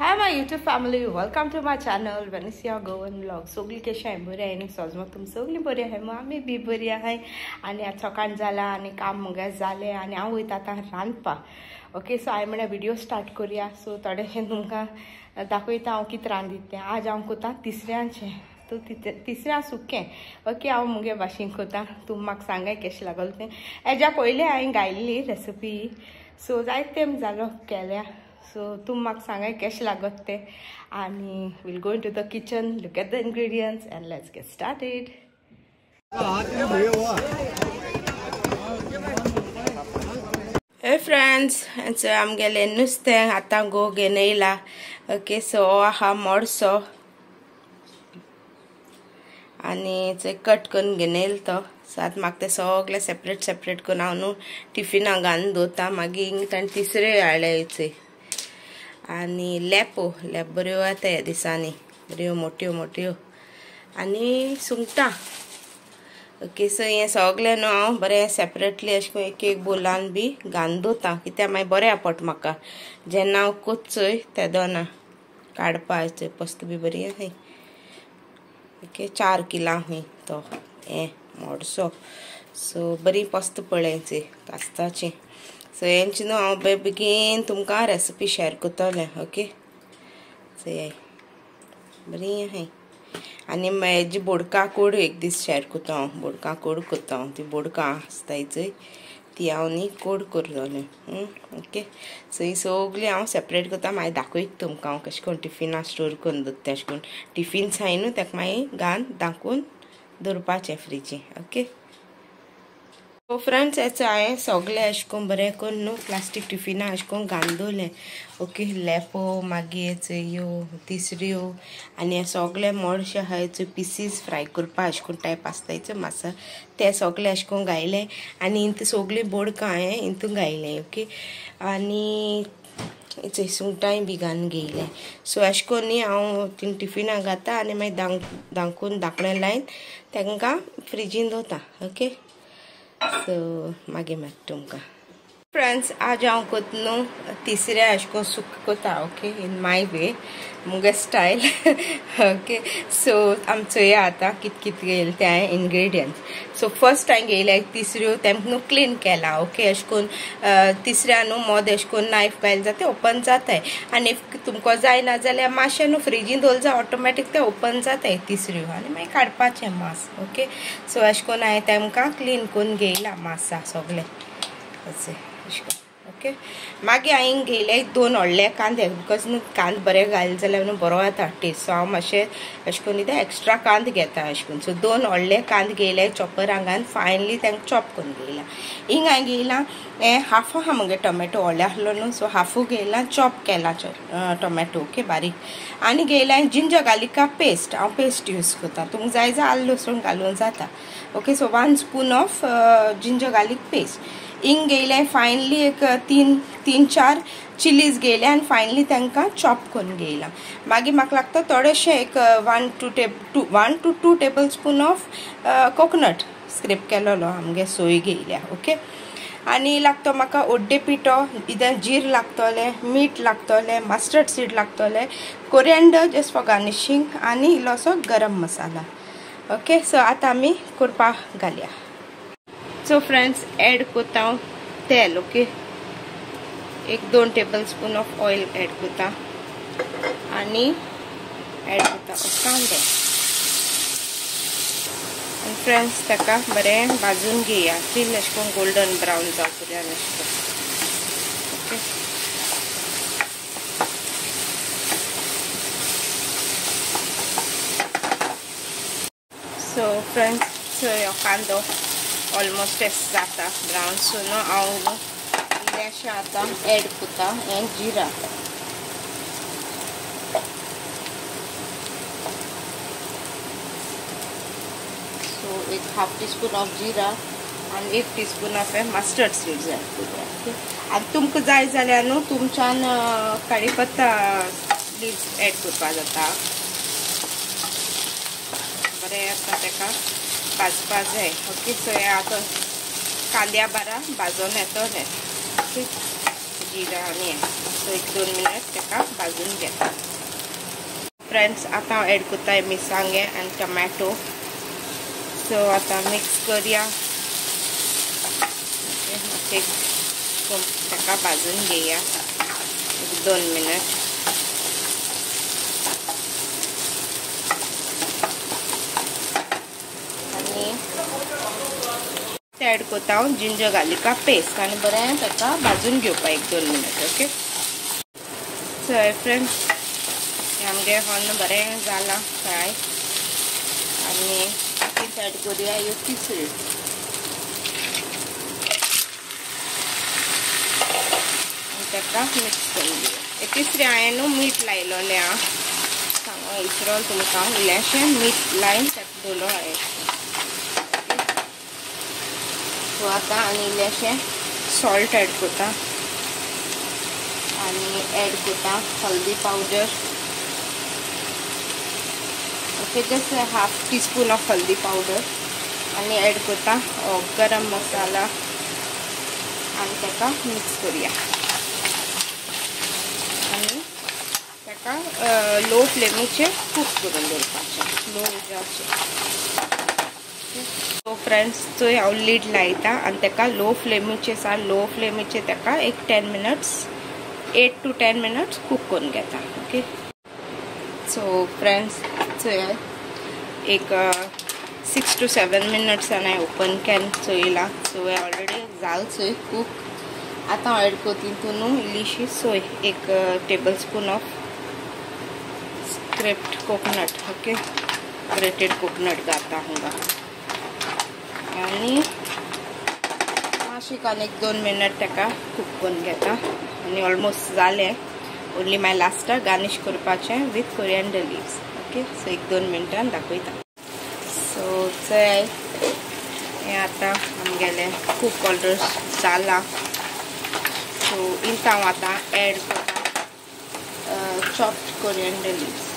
Hi my YouTube family, welcome to my channel Vanessa Goan Vlog. सगळी कशी आहे बरी आहे न्ही सोजमो तुम सगळी बरी आहे मग आम्ही बी बरी आहे आणि आज सकाळ जाला आणि काम मगे जाले आणि हांव वयता आतां रांदपा. ओके सो हांवें म्हळ्यार व्हिडिओ स्टार्ट करुया. सो थोडेशें तुमकां दाखयता हांव कितें रांदीत तें. आज हांव कोता तिसऱ्यांचें तो तिसऱ्या सुकें. ओके हांव मुगे भाशेन कोता, तुम म्हाका सांगाय कशें लागलें तें. हेज्या पयलीं हांवें गायिल्ली रेसिपी, सो जायत टायम जालो केल्या. सो तुम म्हाका सांगाय कशें लागत ते आणि will go into the kitchen, look at the ingredients and let's get started. Hey friends, आमगेले नुस्तें आतां गो घेवन येयला. ओके सो आहा मोडसो आणि ते कट करून घेवन येयला तो. सो आतां म्हाका ते सगळे सेपरेट करून हांव न्हू टिफिनां घालून दवरता. मागीर ताणें तिसऱ्यो हाडले आणि लेप बऱ्यो येता ह्या दिसांनी, बऱ्यो मोठ्यो आणि सुंगटां. ओके सो हें सगळें न्हू हांव बरें सेपरेटली अशें करून एक बोलान बी घालून दवरता, कित्याक मागीर बरें पडटा म्हाका जेन्ना हांव कोचोय त्या दोना काडपाचें. पस्त बी बरी आहाय. ओके 4 किलां हूंय तो हें मोडसो. सो बरी पस्त पळयची कास्ताची. सो हेंची न्हू हांव बेगीन तुमकां रेसिपी शेअर करतलें. ओके सो हे बरी आहाय. आनी हेजी बोडका कोड एक दीस शेअर करता हांव. बोडका कोड करता हांव. ती बोडका आसताय चोय ती हांव न्ही कोड करतलें. ओके सो ही सगळीं हांव सेपरेट करता. मागीर दाखयता तुमकां हांव कशें करून टिफिनां स्टोर करून दवरता. अशें करून टिफिन्स हाय न्हू ताका मागीर घालून धांकून दवरपाचें फ्रिजीन. ओके सो फ्रेंड्स, हेचो हांवें सगळें अशें करून बरें करून न्हू प्लास्टीक टिफिनां अशें करून घालून दवरलें. ओके लेपो मागीर ह्यो तिसऱ्यो आनी हे सगळे मोडशे आहाय पिसीस फ्राय करपा अशें करून टायप आसता मासा, ते सगळे अशें करून घायले आनी इंत सगळीं बोडकां हांवें इंतून घायलें. ओके आनी सुंगटांय बी घालून घेयलें. सो अशें करून न्ही हांव तीन टिफिनां घालता आनी मागीर धांकून धांकणें लायन तांकां फ्रिजीन दवरता. ओके सो मागीर मेळटा तुमकां. फ्रेंड्स, आज हांव कोता न्हू तिसऱ्या अशें करून सुक कोता. ओके इन माय वे, मुगे स्टायल. ओके सो आमचो हे आतां कित घेयलें ते हांवें इंग्रेडियंट्स. सो फर्स्ट हांवें घेयले तिसऱ्यो, तेंकां न्हू क्लीन केला. ओके अशें करून तिसऱ्या न्हू मोद अशें करून नायफ घायले जाल्यार ते ओपन जाताय. आनी इफ तुमकां जायना जाल्यार मातशें न्हू फ्रिजीन दवरलें जाल्यार ऑटोमॅटीक ते ओपन जाताय तिसऱ्यो आनी मागीर काडपाचें मांस. ओके सो अशें करून हांवें तेमकां क्लीन करून घेयला मांसा सगळें अशें करून. ओके मागीर हांवें घेयले 2 व्हडले कांदे, बिकॉज न्हू कांदे बरें घाले जाल्यार न्हू बरो येता टेस्ट. सो हांव मातशें अशें करून कितें एक्स्ट्रा कांदे घेता अशें करून. सो 2 व्हडले कांदे घेयले चॉपरान घालून फायनली तांकां चॉप करून घेयला. हिंग हांवें घेयला हें हाफ आहा मगे टोमॅटो व्हडले आसलो न्हू, सो हाफू घेयला चॉप केला टोमॅटो. ओके बारीक आनी घेयला जिंजर गार्लिका पेस्ट. हांव पेस्ट यूज करता, तुमकां जाय जाल्यार आलं लसूण घालून जाता. Okay so 1 spoon of ginger garlic paste. हिंग घेयलें फायनली एक 3-4 चिलीज घेयले आनी फायनली तांकां चॉप करून घेयला. मागीर म्हाका लागता थोडेशें एक 1 to 2 tablespoon of coconut scrape केलोलो आमगे सोय घेयल्या. ओके आनी लागतो म्हाका ओड्डे पिठो, इधर जीर लागतोलें, मीठ लागतोलें, मस्टर्ड सीड लागतोलें, कोरिएंडर जस्ट फॉर गार्निशिंग आनी इल्लोसो गरम मसाला. ओके सो आतां आमी करपाक घालया. सो फ्रेंड्स, एड कोता हांव तेल. Okay 1-2 tablespoon of oil add कोता आनी एड कोता कांदे. आनी फ्रेंड्स ताका बरें भाजून घेया टील अशें करून गोल्डन ब्रावन जावं अशें करून. ओके सो फ्रेंड्स, ह्यो कांदो ऑलमोस्ट जाता ब्रावन. सो न्हू हांव न्हू इल्लेशें आतां एड कोता हें जिरा. सो एक 1/2 टीस्पून ऑफ जिरा आनी 1 teaspoon of mustard seeds add कोता. ओके आनी तुमकां जाय जाल्यार न्हू तुमच्यान कढीपत्ता लिव्स एड करपा जाता. बरें येता ताका भाजपा जाय. ओके सो हे आतां कांद्या बारा भाजून येतलें. ओके जिरा आनी हें सो 1-2 मिनट ताका भाजून घेता फ्रेंड्स आता हांव एड करता मिरसांगे आनी टमाटो सो आता मिक्स करूया ताका भाजून घेया 1-2 मिनट ऍड करता हांव जिंजर गार्लिका पेस्ट आनी बरें ताका भाजून घेवपा 1-2 मिनट ओके सो फ्रेंड्स आमगे हॉर्न बरें जाला फ्राय आनी ऍड करूया ह्यो तिसऱ्यो ताका मिक्स करून दिवया तिसऱ्यो हांवें न्हू मीठ लायलोलें आं सांगो विसरोल तुमकां इल्लेशें मीठ लायन ताका दवरलो हांवें सो आता आनी इल्लेशें सॉल्ट ऍड करता आनी ऍड करता हल्दी powder okay just 1/2 teaspoon of हल्दी पावडर आनी ऍड करता गरम मसाला आनी ताका मिक्स करूया आनी ताका लो फ्लेमीचेर कूक करून दवरपाचें लो उजाचेर सो फ्रेंड्स चोय हांव लीड लायता आनी ताका लो फ्लेमीचेर ताका 10 मिनट्स 8 to 10 मिनट्स कूक करून घेता ओके सो फ्रेंड्स चोय एक 6 to 7 मिनट्स हांवें ओपन केलें चोयला सोय ऑलरेडी जाल चोय कूक आतां हांव एड करता तितून इल्लीशी सोय 1 tablespoon of scraped coconut okay grated coconut घालता हांगा आनी मातशें आनी 1-2 मिनट ताका कूक करून घेता आनी ऑलमोस्ट जालें ओन्ली माय लास्टार गार्निश करपाचें with coriander leaves okay so 1-2 मिनटान दाखयता सो चय हें आतां आमगेलें कूक ऑलरेडी जाला सो इंत हांव आतां एड करता चॉप्ड कोरिएंडर लिव्स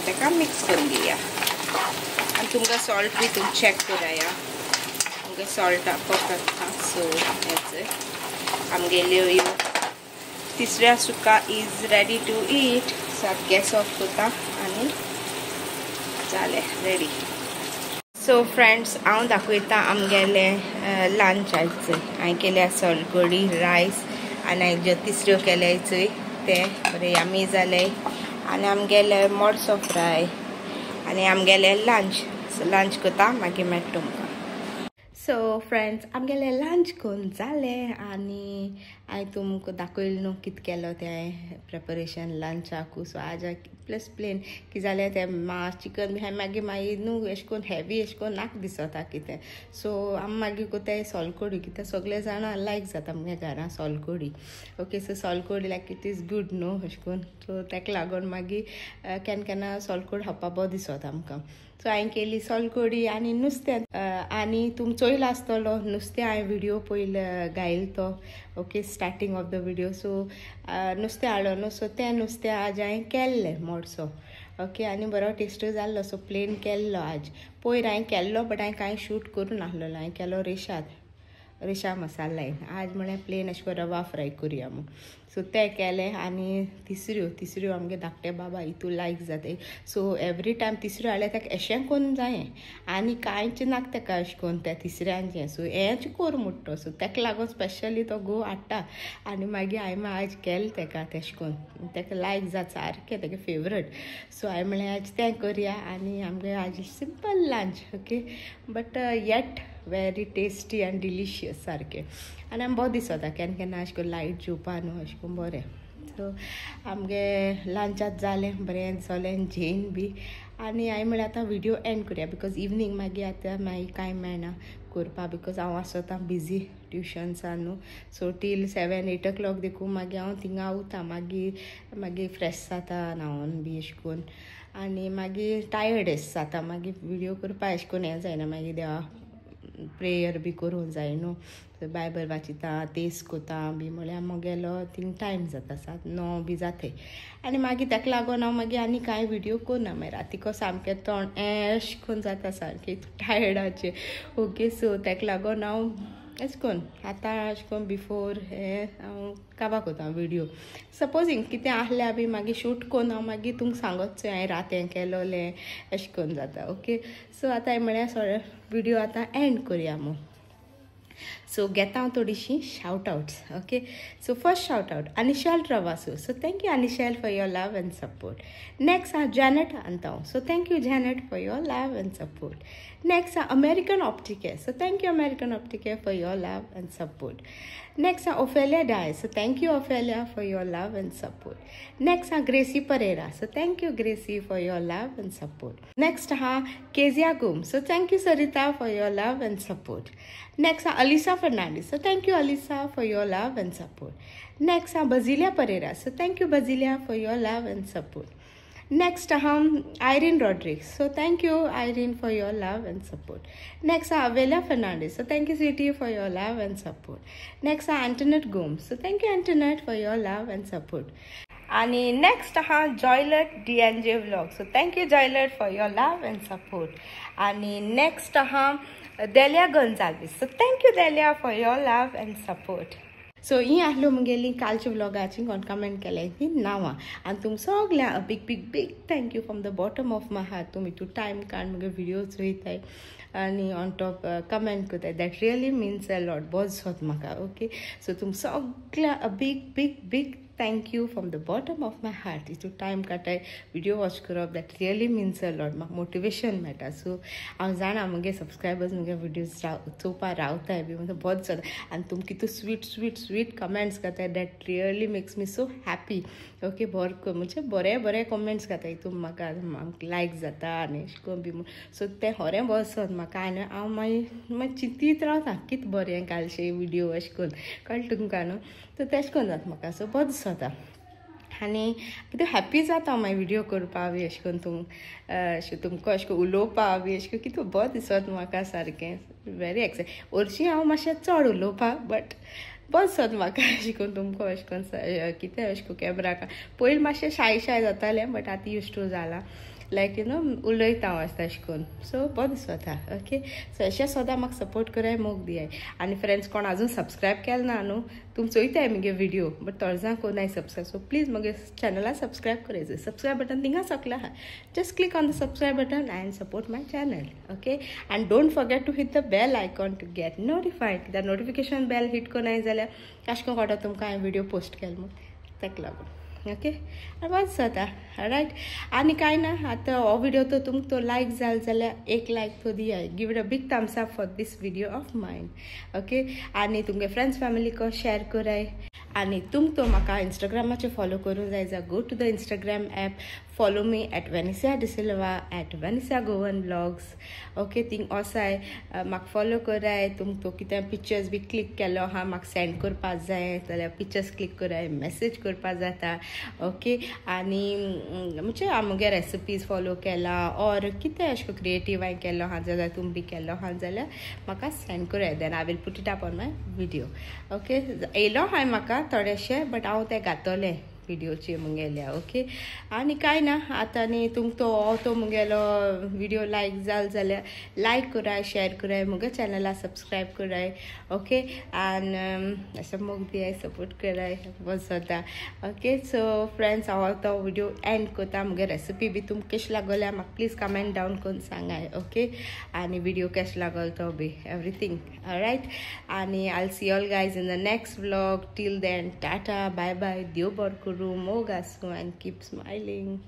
ताका मिक्स करून दिया आनी तुमकां सॉल्ट बी तुमी चॅक कराया आमगे सॉल्ट परफेक्ट आहा सो हेच आमगेल्यो ह्यो तिसऱ्या सुका is ready to eat so gas off करता आनी जालें रेडी सो फ्रेंड्स हांव दाखयता आमगेलें लंच आयज हांवें केल्या सोलकडी रायस आनी हांवें ज्यो तिसऱ्यो केल्या चोय ते बरें यामी जाले आनी आमगेलें मोडसो फ्राय आनी आमगेलें लंच करता मागीर मेळटा तुमकां सो फ्रेंड्स आमगेलें लंच करून जालें आनी हांवें तुमकां दाखयलें न्हू कितें केलो तें प्रिपरेशन लंचाकू सो आज प्लस प्लेन कितें जालें तें मांस चिकन बी हांवें मागीर न्हू अशें करून हेवी अशें करून नाका दिसता कितें सो आमी मागीर कोताय सोलकडी कित्याक सगळे जाणां लायक जाता आमगे घरां solkadhi okay so solkadhi like it is good न्हू अशें करून सो ताका लागून मागीर केन्ना सोलकडी खावपा बरो दिसता आमकां सो हांवें केली सोलकडी आनी नुस्तें आनी तुमी चोयलो आसतलो नुस्तें हांवें व्हिडियो पयलीं घायलो तो okay starting of the video so नुस्तें हाडलो न्हू सो तें नुस्तें आज हांवें केल्लें मोडसो ओके आनी बरो टेस्ट जाल्लो सो प्लेन केल्लो आज पयर हांवें केल्लो बट हांवें कांय शूट करून नासलेलो हांवें केलो रेशा मसाला लायन आज म्हळ्यार प्लेन अशें करून रवा फ्राय करुया म्हूण सो तें केलें आनी तिसऱ्यो आमगे धाकटे बाबा हितू लायक जाताय सो एवरी टायम तिसऱ्यो हाडल्यार ताका अशें करून जायें आनी कांयचें नाका ताका अशें करून त्या तिसऱ्यांचें सो हेंच कोर म्हणटा सो ताका लागून स्पेशली तो घोव हाडटा आनी मागीर हांवें आज केलें ताका तेशें करून ताका लायक जाता सारकें ताका फेवरेट सो हांवें म्हळें आज तें करया आनी आमगे आज simple lunch okay but yet very tasty and delicious सारकें आनी आमी बरो दिसता केन्ना अशें करून लायट जेवपा न्हू अशें करून बरें सो आमगे लंचात जालें बरें जालें जेन बी आनी हांवें म्हळ्यार आतां व्हिडियो एंड करुया बिकॉज इवनींग मागीर आतां मागीर कांय मेळना करपा बिकॉज हांव आसता बिजी ट्युशन्सान न्हू सो टील 7-8 o'clock देखून मागीर हांव थिंगा उरता मागीर फ्रेश जाता न्हांवून बी अशें करून आनी मागीर टायर्ड जाता मागीर व्हिडियो करपा अशें करून हें जायना मागीर देवा प्रेयर बी करूंक जाय न्हू बायबल वाचिता तेस कोता बी म्हळ्यार म्हगेलो थिंग टायम जाता 7-9 बी जाताय आनी मागीर ताका लागून हांव मागीर आनी कांय व्हिडियो करना मागीर रातीको सामकें तोंड अशें करून जाता सारकें टायर्डाचें ओके सो ताका लागून हांव अशें करून आतां अशें करून बिफोर हे हांव काबार कोता विडियो सपोजींग कितें आहल्यार बी मागीर शूट कोन्न हांव मागीर तुमकां सांगोचें हांवें रात हें केलोलें अशें करून जाता ओके सो आतां हांवें म्हळ्यार सोडे विडियो आतां एंड करुया मू सो घेता हांव थोडीशीं shout outs okay so first shout out Anishel Travasso so thank you Anishel for your love and support next हांव जॅनेट आंता so thank you Janet for your love and support next American Opticare so thank you American Opticare for your love and support next Ophelia Dias so thank you Ophelia for your love and support next Gracy Pereira so thank you Gracy for your love and support next Kezia गुम so thank you Sarita for your love and support next Alisa Fernandes so thank you Alisa for your love and support next Basilia Pereira so thank you Basilia for your love and support next Irene Rodrigues so thank you Irene for your love and support next Avelia Fernandes so thank you Sweety for your love and support next Antonette Gomes so thank you Antoinette for your love and support आणि next Joylet DNJ vlog so thank you Joylet for your love and support आणि next Delia Gonsalves so thank you Delia for your love and support so ही आहलो मुगेली कालच्या व्लॉगाची कोण comment केले ती नावां आनी तुम सगल्या big big big thank you from the bottom of my heart तुमी तू टायम काड मुगे विडियोज चोयताय आनी ऑन टॉप कमेंट कोताय that really means a lot बहुत दिसत म्हाका ओके सो तुम सगल्या big big big thank you from the bottom of my heart इतू टायम काटाय विडियो वॉच करप that really means a lot म्हाका मोटिवेशन मेळटा सो हांव जाणा मुगे सबस्क्रायबर्स मुगे विडियोज चोवपा रावताय बी म्हणजे बहुत जाता आनी तुम कितू स्वीट स्वीट स्वीट कमेंट्स घाताय that really makes me so happy okay म्हणजे बरे कमेंट्स घाताय तुम म्हाका लायक जाता आनी अशें करून बी सो तें खरें बरें दिसत म्हाका आनी हांव मागीर चिंतीत रावता कितें बरें घालचें विडियो अशें करून कळ्ळें तुमकां न्हू सो तेशें करून जाता म्हाका सो बरें दिसता आनी कितें हॅप्पी जाता हांव मागीर विडियो करपा बी अशें करून तुमकां अशें करून उलोवपा बी अशें करून कितें बरें दिसत म्हाका सारकें वेरी एक्सायट हरशीं हांव मातशें चड उलोवपाक बट बरें दिसत म्हाका अशें करून तुमकां अशें करून कितें अशें करून कॅमेराक पयलीं मातशें शाय जातालें बट आतां यूज टू जाला लायक यू नो उलयता हांव आसता अशें करून सो बरें दिसता ओके सो अशें सदां म्हाका सपोर्ट कराय मोग दियाय आनी फ्रेंड्स कोण आजून सबस्क्रायब केलें ना न्हू तुम चोयताय मुगे विडियो बट तोर्जां कोनाय सबस्क्रायब सो प्लीज मुगे चॅनला सबस्क्रायब करायचो सबस्क्रायब बटन थिंगा सकला आहा just click on the subscribe button and support my channel okay and don't forget to hit the bell icon to get notified कित्याक नोटिफिकेशन बेल हिट कोनाय जाल्यार अशें करून कळटा तुमकां हांवें विडियो पोस्ट केलो म्हूण ताका लागून ओके बस जाता रायट आनी कांय ना आतां हो विडियो तो तुमकां तो लायक जालो जाल्यार एक लायक तो दियाय give it a big thumbs up for this video of mine okay आनी तुमगे फ्रेंड्स फॅमिली को शेअर कराय आनी तुमकां म्हाका इंस्टाग्रामाचेर फॉलो करूंक जाय जाल्यार go to the Instagram app follow me @Vanessa D'Silva @Vanessa Goan blogs okay थिंग ओसाय म्हाका फॉलो कराय तुमकां कितें पिक्चर्स बी क्लिक केलो आहा म्हाका सेंड करपा जाय जाल्यार पिक्चर्स क्लिक कराय मेसेज करपा जाता ओके आनी म्हणजे आमगे रेसिपीज फॉलो केला और कितें अशें क्रिएटीव हांवें केलो आहा जाल्यार तुमी बी केलो आहा जाल्यार म्हाका सेंड कराय then I will put it up on my video okay येयलो हांवें म्हाका थोडेशे बट हांव तें घातलें विडियोचे मुगेल्या ओके आनी कांय ना आतां न्ही तुमकां तो मुगेलो विडियो लायक जालो जाल्यार लायक कराय शेअर कराय मुगे चॅनला सबस्क्रायब कराय ओके एंड अशें मोग दियाय सपोर्ट कराय बस जाता ओके सो फ्रेंड्स हांव तो विडियो एंड कोता मुगे रेसिपी बी तुमकां कशी लागल्या म्हाका प्लीज कमेंट डावन करून सांगाय ओके आनी विडियो कशें लागलो तो बी एवरीथींग रायट आनी I will see all guys in the next vlog till then tata bye bye देव बरें करूं मोग आसूं and keep smiling.